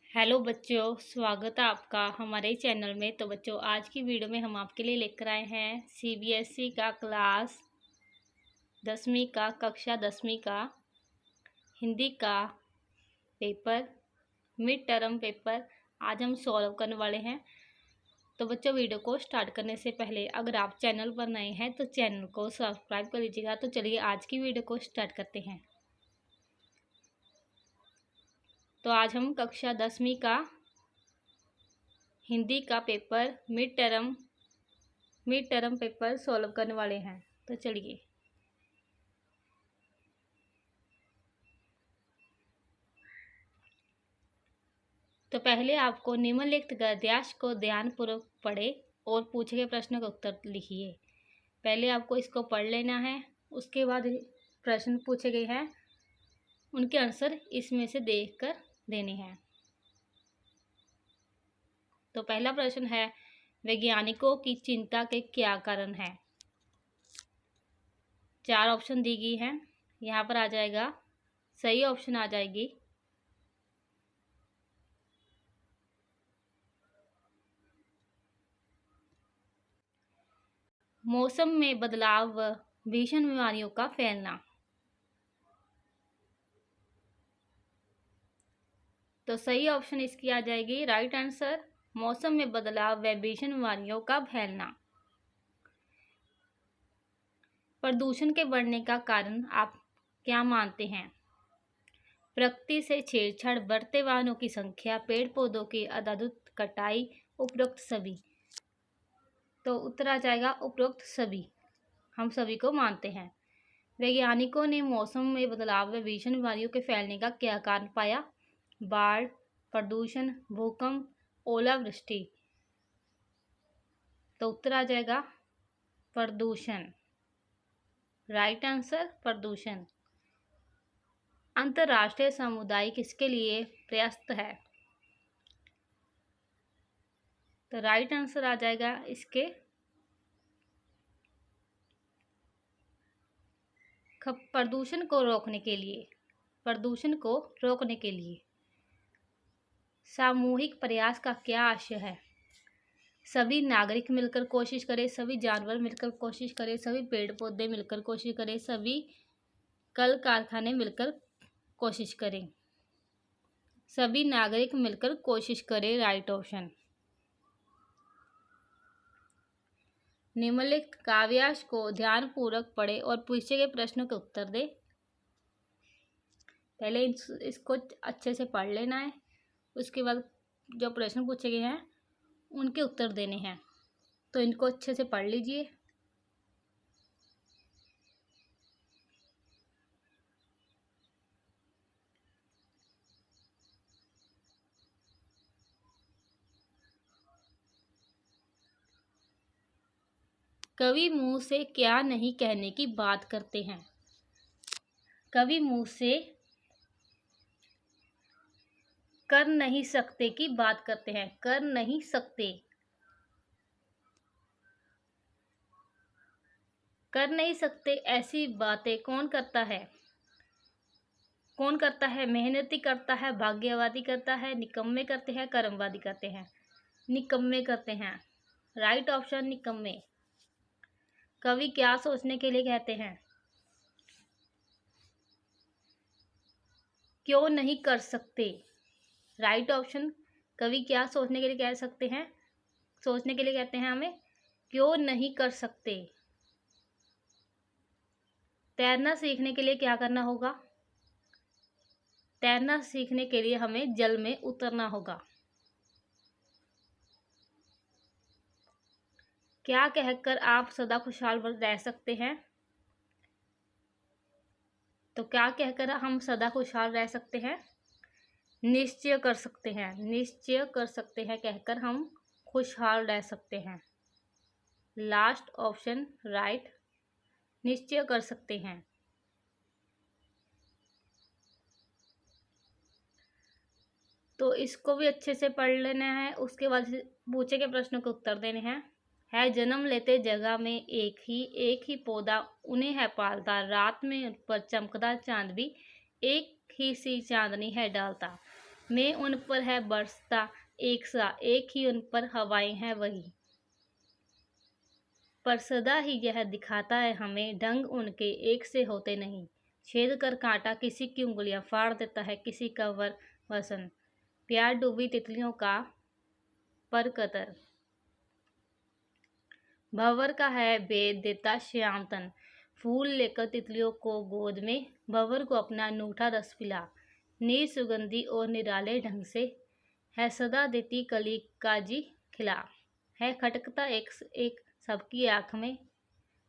Hello बच्चों, स्वागत है आपका हमारे चैनल में। तो बच्चों, आज की वीडियो में हम आपके लिए लेकर आए हैं सीबीएसई का क्लास 10वीं का कक्षा 10वीं का हिंदी का पेपर, मिड टर्म पेपर आज हम सॉल्व करने वाले हैं। तो बच्चों, वीडियो को स्टार्ट करने से पहले अगर आप चैनल पर नए हैं तो चैनल को सब्सक्राइब कर लीजिएगा। तो चलिए आज की वीडियो को स्टार्ट करते हैं। तो आज हम कक्षा 10वीं का हिंदी का paper mid term paper solve करने वाले हैं। तो चलिए, तो पहले आपको निम्नलिखित गद्यांश को ध्यानपूर्वक पढ़े और पूछे गए प्रश्नों का उत्तर लिखिए। पहले आपको इसको पढ़ लेना है, उसके बाद प्रश्न पूछे गए हैं उनके आंसर इसमें से देखकर देने हैं। तो पहला प्रश्न है, वैज्ञानिकों की चिंता के क्या कारण हैं? 4 ऑप्शन दी गई हैं। यहाँ पर आ जाएगा सही ऑप्शन आ जाएगी मौसम में बदलाव व भीषण बीमारियों का फैलना। तो सही ऑप्शन इसकी आ जाएगी राइट आंसर, मौसम में बदलाव व भीषण बीमारियों का फैलना। प्रदूषण के बढ़ने का कारण आप क्या मानते हैं? प्रकृति से छेड़छाड़, बढ़ते वाहनों की संख्या, पेड़ पौधों की अत्यधिक कटाई, उपरोक्त सभी। तो उत्तर आ जाएगा उपरोक्त सभी, हम सभी को मानते हैं। वैज्ञानिकों ने मौसम में बदलाव व भीषण बीमारियों के फैलने का क्या कारण पाया? बाढ़, प्रदूषण, भूकंप, ओलावृष्टि। तो उत्तर आ जाएगा प्रदूषण, राइट आंसर प्रदूषण। अंतर्राष्ट्रीय समुदाय किसके लिए प्रयास्त है? तो राइट आंसर आ जाएगा इसके प्रदूषण को रोकने के लिए, प्रदूषण को रोकने के लिए। सामूहिक प्रयास का क्या आशय है? सभी नागरिक मिलकर कोशिश करें, सभी जानवर मिलकर कोशिश करें, सभी पेड़ पौधे मिलकर कोशिश करें, सभी कल कारखाने मिलकर कोशिश करें। सभी नागरिक मिलकर कोशिश करें, राइट ऑप्शन। निम्नलिखित काव्यांश को ध्यानपूर्वक पढ़े और पूछे गए प्रश्नों के उत्तर दे। पहले इसको अच्छे से पढ़ लेना है, उसके बाद जो प्रश्न पूछे गए हैं उनके उत्तर देने हैं। तो इनको अच्छे से पढ़ लीजिए। कवि मुंह से क्या नहीं कहने की बात करते हैं? कवि मुंह से कर नहीं सकते की बात करते हैं, कर नहीं सकते। कर नहीं सकते ऐसी बातें कौन करता है? कौन करता है? मेहनती करता है, भाग्यवादी करता है, निकम्मे करते हैं, कर्मवादी करते हैं। निकम्मे करते हैं, राइट ऑप्शन निकम्मे। कवि क्या सोचने के लिए कहते हैं? क्यों नहीं कर सकते, राइट ऑप्शन। कवि क्या सोचने के लिए कह सकते हैं? सोचने के लिए कहते हैं हमें, क्यों नहीं कर सकते। तैरना सीखने के लिए क्या करना होगा? तैरना सीखने के लिए हमें जल में उतरना होगा। क्या कहकर आप सदा खुशहाल रह सकते हैं? तो क्या कहकर हम सदा खुशहाल रह सकते हैं? निश्चय कर सकते हैं, निश्चय कर सकते हैं कहकर हम खुशहाल रह सकते हैं। लास्ट ऑप्शन राइट, निश्चय कर सकते हैं। तो इसको भी अच्छे से पढ़ लेना है, उसके बाद पूछे गए प्रश्नों के उत्तर देने हैं। है जन्म लेते जगह में एक ही पौधा उन्हें है पालता, रात में उन पर चमकदा चांद भी एक ही सी चांदनी है डालता। मैं उन पर है बरसता एक सा, एक ही उन पर हवाएं हैं वही। पर सदा ही यह दिखाता है हमें ढंग उनके एक से होते नहीं। छेद कर कांटा किसी की उंगलियां फाड़ देता है, किसी का वसन। प्यार डूबी तितलियों का पर कतर। भंवर का है भेद देता श्याम तन। फूल लेकर तितलियों को गोद में, भंवर को अपना अनूठा रस पिला। नीर सुगंधी और निराले ढंग से, है सदा देती कली काजी खिला। है खटकता एक एक सबकी आंख में,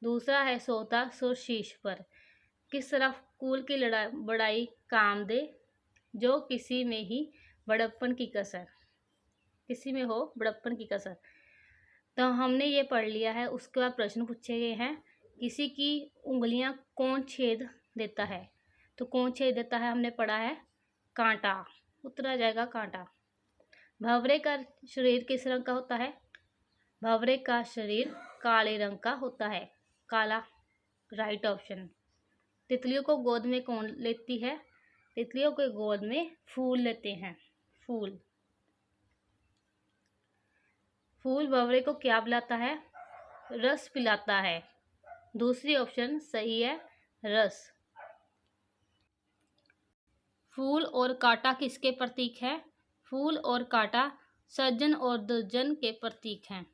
दूसरा है सोता सुर शीश पर। किस तरफ कुल की बड़ाई काम दे, जो किसी में ही बड़प्पन की कसर, किसी में हो बड़प्पन की कसर। तो हमने ये पढ़ लिया है। उसके बाद प्रश्न पूछे गए हैं, किसी की उंगलियां कौन छेद देता है? तो कौन छेद देता है हमने पढ़ा है कांटा, उत्तर आ जाएगा कांटा। भंवरे का शरीर किस रंग का होता है? भंवरे का शरीर काले रंग का होता है, काला, राइट ऑप्शन। तितलियों को गोद में कौन लेती है? तितलियों के गोद में फूल लेते हैं, फूल। फूल भंवरे को क्या पिलाता है? रस पिलाता है, दूसरी ऑप्शन सही है, रस। फूल और कांटा किसके प्रतीक है? फूल और कांटा सज्जन और दुर्जन के प्रतीक हैं।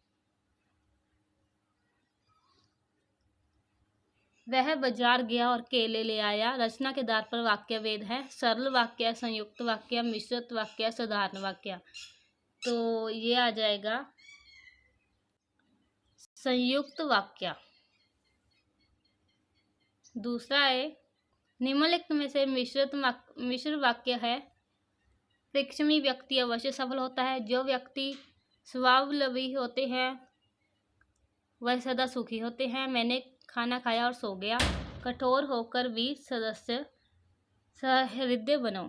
वह बाजार गया और केले ले आया। रचना के आधार पर वाक्य भेद है, सरल वाक्य, संयुक्त वाक्य, मिश्रित वाक्य, साधारण वाक्य। तो ये आ जाएगा संयुक्त वाक्य। दूसरा है, निम्नलिखित में से मिश्र वाक्य है। परीक्षमी व्यक्ति अवश्य सफल होता है। जो व्यक्ति स्वावलंबी होते हैं वह सदा सुखी होते हैं। मैंने खाना खाया और सो गया। कठोर होकर भी सदस्य सहृदय बनो।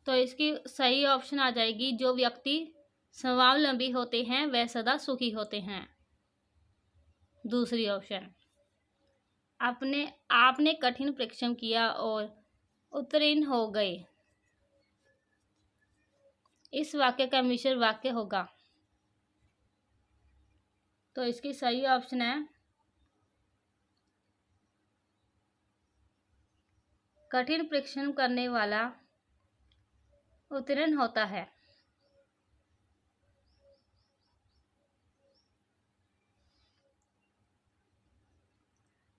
तो इसकी सही ऑप्शन आ जाएगी, जो व्यक्ति स्वावलंबी होते हैं वह सदा सुखी होते हैं, दूसरी ऑप्शन। आपने कठिन परिश्रम किया और उत्तीर्ण हो गए। इस वाक्य का मिश्र वाक्य होगा। तो इसकी सही ऑप्शन है कठिन परिश्रम करने वाला उत्तीर्ण होता है।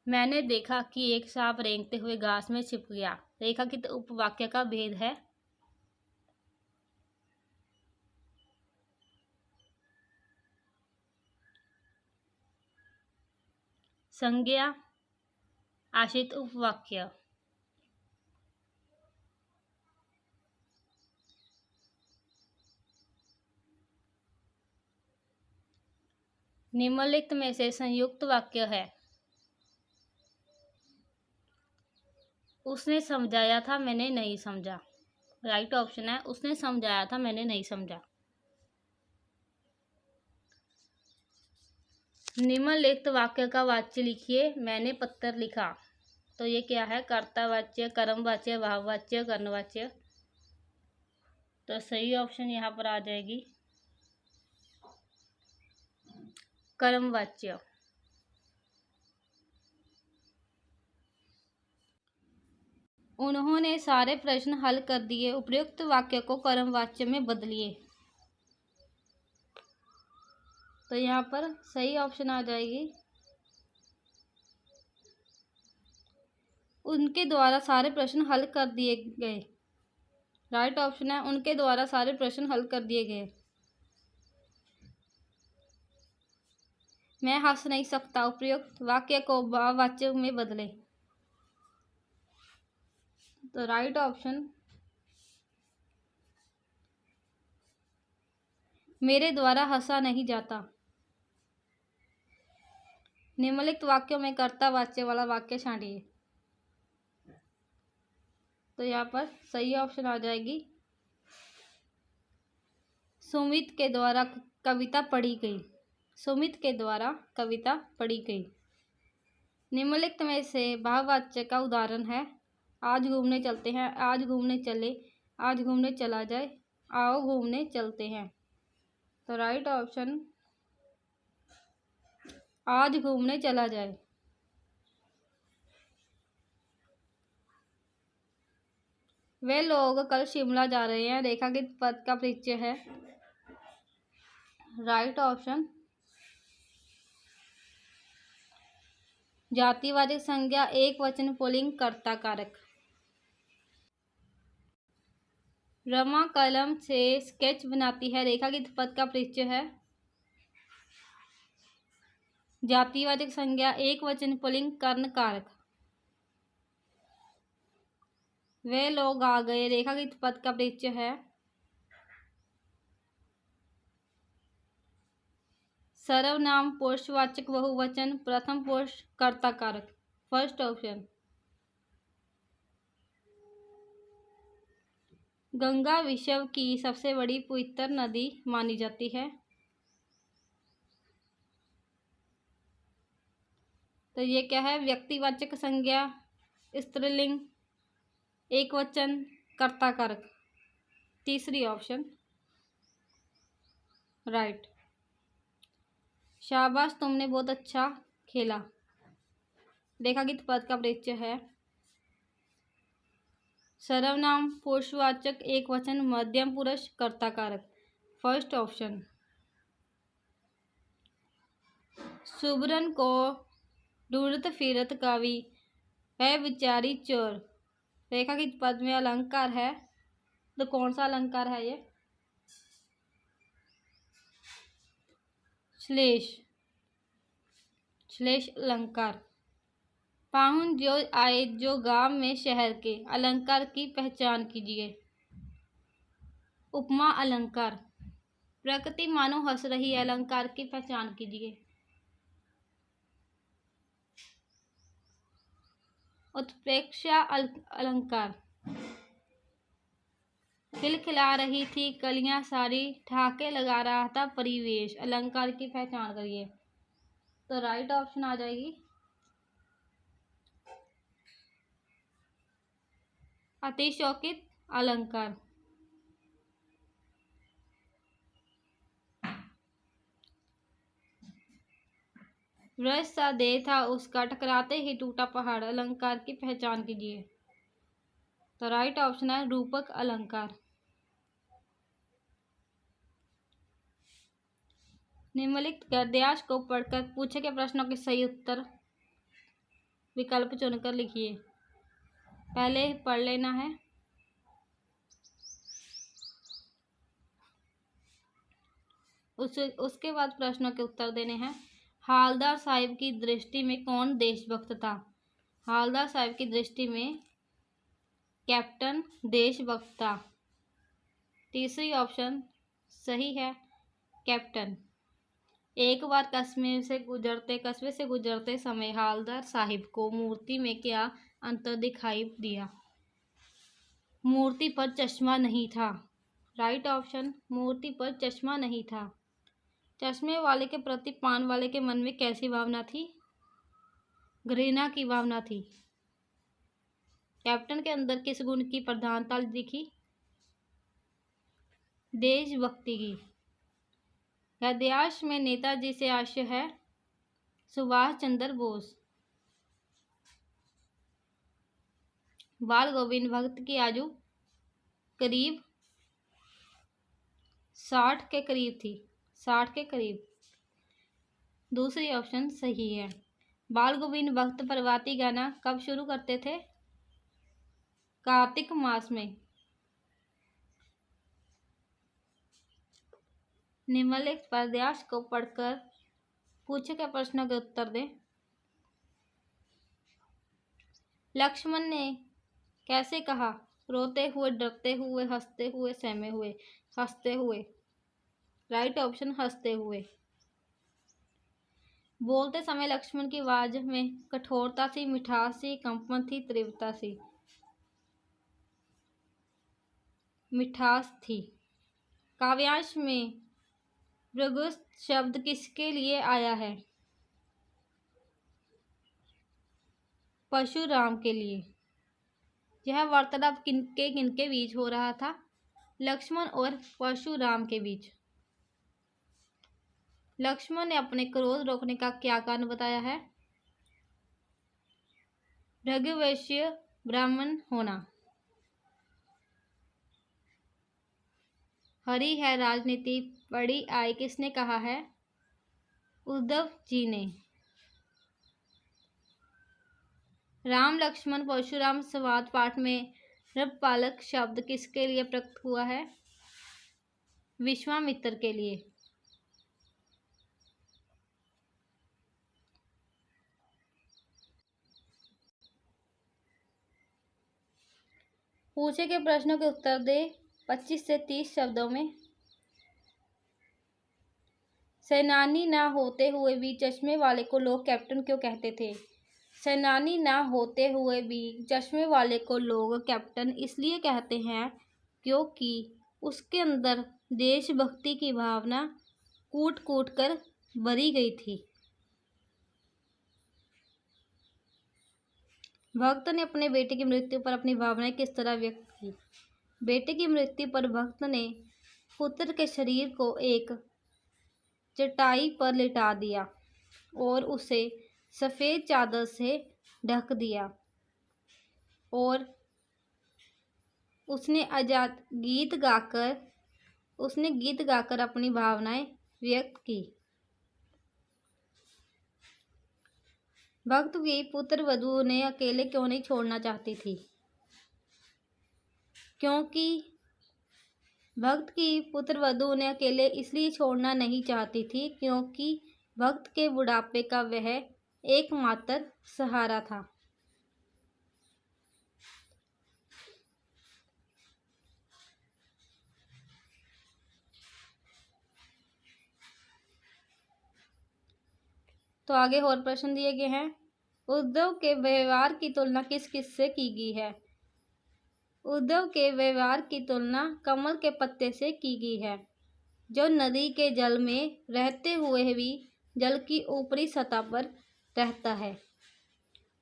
मैंने देखा कि एक सांप रेंगते हुए घास में छिप गया। रेखा की उपवाक्य का भेद है। संज्ञा आश्रित उपवाक्य। निम्नलिखित में से संयुक्त वाक्य है। उसने समझाया था मैंने नहीं समझा, राइट ऑप्शन है, उसने समझाया था मैंने नहीं समझा। निम्नलिखित वाक्य का वाच्य लिखिए। मैंने पत्थर लिखा। तो ये क्या है? कर्तावाच्य, कर्मवाच्य, भाववाच्य, कर्णवाच्य। तो सही ऑप्शन यहाँ पर आ जाएगी कर्मवाच्य। उन्होंने सारे प्रश्न हल कर दिए। उपयुक्त वाक्य को कर्मवाच्य में बदलिए। तो यहाँ पर सही ऑप्शन आ जाएगी उनके द्वारा सारे प्रश्न हल कर दिए गए, राइट ऑप्शन है, उनके द्वारा सारे प्रश्न हल कर दिए गए। मैं हंस नहीं सकता। उपयुक्त वाक्य को भाववाच्य में बदले। तो राइट ऑप्शन मेरे द्वारा हंसा नहीं जाता। निम्नलिखित वाक्यों में कर्तावाच्य वाला वाक्य छांटिए। तो यहाँ पर सही ऑप्शन आ जाएगी सुमित के द्वारा कविता पढ़ी गई। सुमित के द्वारा कविता पढ़ी गई। निम्नलिखित में से भाववाच्य का उदाहरण है। आज घूमने चलते हैं, आज घूमने चले, आज घूमने चला जाए, आओ घूमने चलते हैं। तो राइट ऑप्शन आज घूमने चला जाए। वे लोग कल शिमला जा रहे हैं, रेखा किस पद का परिचय है? राइट ऑप्शन जातिवाचक संज्ञा एक वचन पुल्लिंग कर्ता कारक। रमा कलम से स्केच बनाती है, रेखा किस पद का परिचय है? जातिवाचक संज्ञा एक वचन पुल्लिंग कर्ण कारक। वे लोग आ गए, रेखा किस पद का परिचय है? सर्वनाम पुरुषवाचक बहुवचन प्रथम पुरुष कर्ता कारक। First option. गंगा विश्व की सबसे बड़ी पवित्र नदी मानी जाती है। तो ये क्या है? व्यक्तिवाचक संज्ञा स्त्रीलिंग एक वचन कर्ता कारक। तीसरी ऑप्शन राइट। शाबाश तुमने बहुत अच्छा खेला, रेखा किस पद का परिचय है? सर्वनाम पुरुषवाचक एक वचन मध्यम पुरुष कर्ता कारक। First option. सुबरन को ढूंढत फिरत कावी वह विचारी चोर, रेखा किस पद में अलंकार है? तो कौन सा अलंकार है ये? श्लेष। श्लेष अलंकार। पाहुन जो आए जो गांव में शहर के, अलंकार की पहचान कीजिए। उपमा अलंकार। प्रकृति मानो हंस रही है, अलंकार की पहचान कीजिए। उत्प्रेक्षा अलंकार। खिलखिला रही थी कलियां सारी, ठहाके लगा रहा था परिवेश, अलंकार की पहचान करिए। तो राइट ऑप्शन आ जाएगी अतिशयोक्ति अलंकार। वृक्ष सा देह था उसका, टकराते ही टूटा पहाड़, अलंकार की पहचान कीजिए। तो राइट ऑप्शन है रूपक अलंकार। निम्नलिखित गद्यांश को पढ़कर पूछे गए प्रश्नों के सही उत्तर विकल्प चुनकर लिखिए। पहले पढ़ लेना है। उसके बाद प्रश्नों के उत्तर देने हैं। हालदार साहिब की दृष्टि में कौन देशभक्त था? हालदार साहिब की दृष्टि में कैप्टन देशभक्त था। तीसरी ऑप्शन सही है, कैप्टन। एक बार कस्बे से गुजरते समय हालदार साहिब को मूर्ति में क्या अंतर दिखाई दिया? मूर्ति पर चश्मा नहीं था। राइट ऑप्शन, मूर्ति पर चश्मा नहीं था। चश्मे वाले के प्रति पान वाले के मन में कैसी भावना थी? घृणा की भावना थी। कैप्टन के अंदर किस गुण की प्रधानता दिखी? देशभक्ति की। गद्यांश में नेताजी से आशय है सुभाष चंद्र बोस। बाल गोविंद भक्त की आयु करीब 60 के करीब थी। 60 के करीब। दूसरी ऑप्शन सही है। बाल गोविंद भक्त प्रभाती गाना कब शुरू करते थे? कार्तिक मास में। निम्नलिखित गद्यांश को पढ़कर पूछे गए प्रश्नों के उत्तर दें। लक्ष्मण ने कैसे कहा? रोते हुए, डरते हुए, हंसते हुए, सहमे हुए। हंसते हुए। राइट ऑप्शन हंसते हुए। बोलते समय लक्ष्मण की आवाज में कठोरता सी, मिठास सी, कंपन थी, तीव्रता सी। मिठास थी। काव्यांश में भृगुस्थ शब्द किसके लिए आया है? परशुराम के लिए। यह वार्तालाप किनके बीच हो रहा था? लक्ष्मण और परशुराम के बीच। लक्ष्मण ने अपने क्रोध रोकने का क्या कारण बताया है? भृगुवंशीय ब्राह्मण होना। हरी है राजनीति बड़ी आई किसने कहा है? उद्धव जी ने। राम लक्ष्मण परशुराम संवाद पाठ में रबपालक शब्द किसके लिए प्रयुक्त हुआ है? विश्वामित्र के लिए। पूछे गए प्रश्नों के उत्तर दे 25 से 30 शब्दों में। सेनानी ना होते हुए भी चश्मे वाले को लोग कैप्टन क्यों कहते थे? सेनानी ना होते हुए भी चश्मे वाले को लोग कैप्टन इसलिए कहते हैं क्योंकि उसके अंदर देशभक्ति की भावना कूट कूट कर भरी गई थी। भक्त ने अपने बेटे की मृत्यु पर अपनी भावनाएं किस तरह व्यक्त की? बेटे की मृत्यु पर भक्त ने पुत्र के शरीर को एक चटाई पर लिटा दिया और उसे सफ़ेद चादर से ढक दिया और उसने गीत गाकर अपनी भावनाएं व्यक्त की। भक्त की पुत्र वधू उन्हें अकेले क्यों नहीं छोड़ना चाहती थी? क्योंकि भक्त की पुत्र वधू उन्हें अकेले इसलिए छोड़ना नहीं चाहती थी क्योंकि भक्त के बुढ़ापे का वह एकमात्र सहारा था। तो आगे और प्रश्न दिए गए हैं। उद्धव के व्यवहार की तुलना किस किस से की गई है? उद्धव के व्यवहार की तुलना कमल के पत्ते से की गई है जो नदी के जल में रहते हुए भी जल की ऊपरी सतह पर रहता है।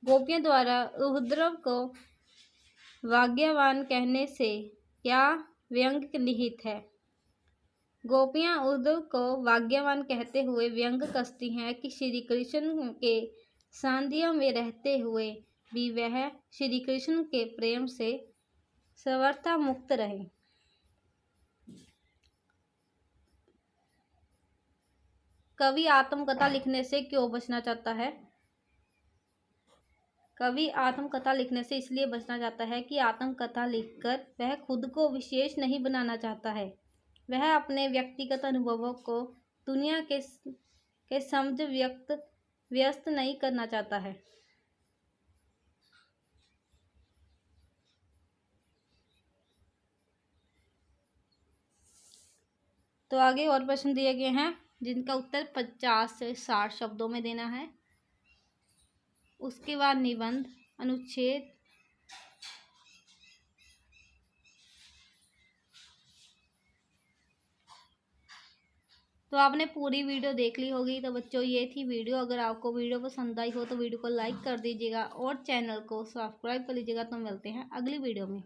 गोपियों द्वारा उद्धव को भाग्यवान कहने से क्या व्यंग निहित है? गोपियां उद्धव को भाग्यवान कहते हुए व्यंग कसती हैं कि श्री कृष्ण के सानिध्य में रहते हुए भी वह श्री कृष्ण के प्रेम से सर्वथा मुक्त रहे। कवि आत्मकथा लिखने से क्यों बचना चाहता है? कवि आत्मकथा लिखने से इसलिए बचना चाहता है कि आत्मकथा लिखकर वह खुद को विशेष नहीं बनाना चाहता है। वह अपने व्यक्तिगत अनुभवों को दुनिया के समझ व्यस्त नहीं करना चाहता है। तो आगे और प्रश्न दिए गए हैं जिनका उत्तर 50 से 60 शब्दों में देना है। उसके बाद निबंध, अनुच्छेद, तो आपने पूरी वीडियो देख ली होगी। तो बच्चों ये थी वीडियो। अगर आपको वीडियो पसंद आई हो तो वीडियो को लाइक कर दीजिएगा और चैनल को सब्सक्राइब कर लीजिएगा। तो मिलते हैं अगली वीडियो में।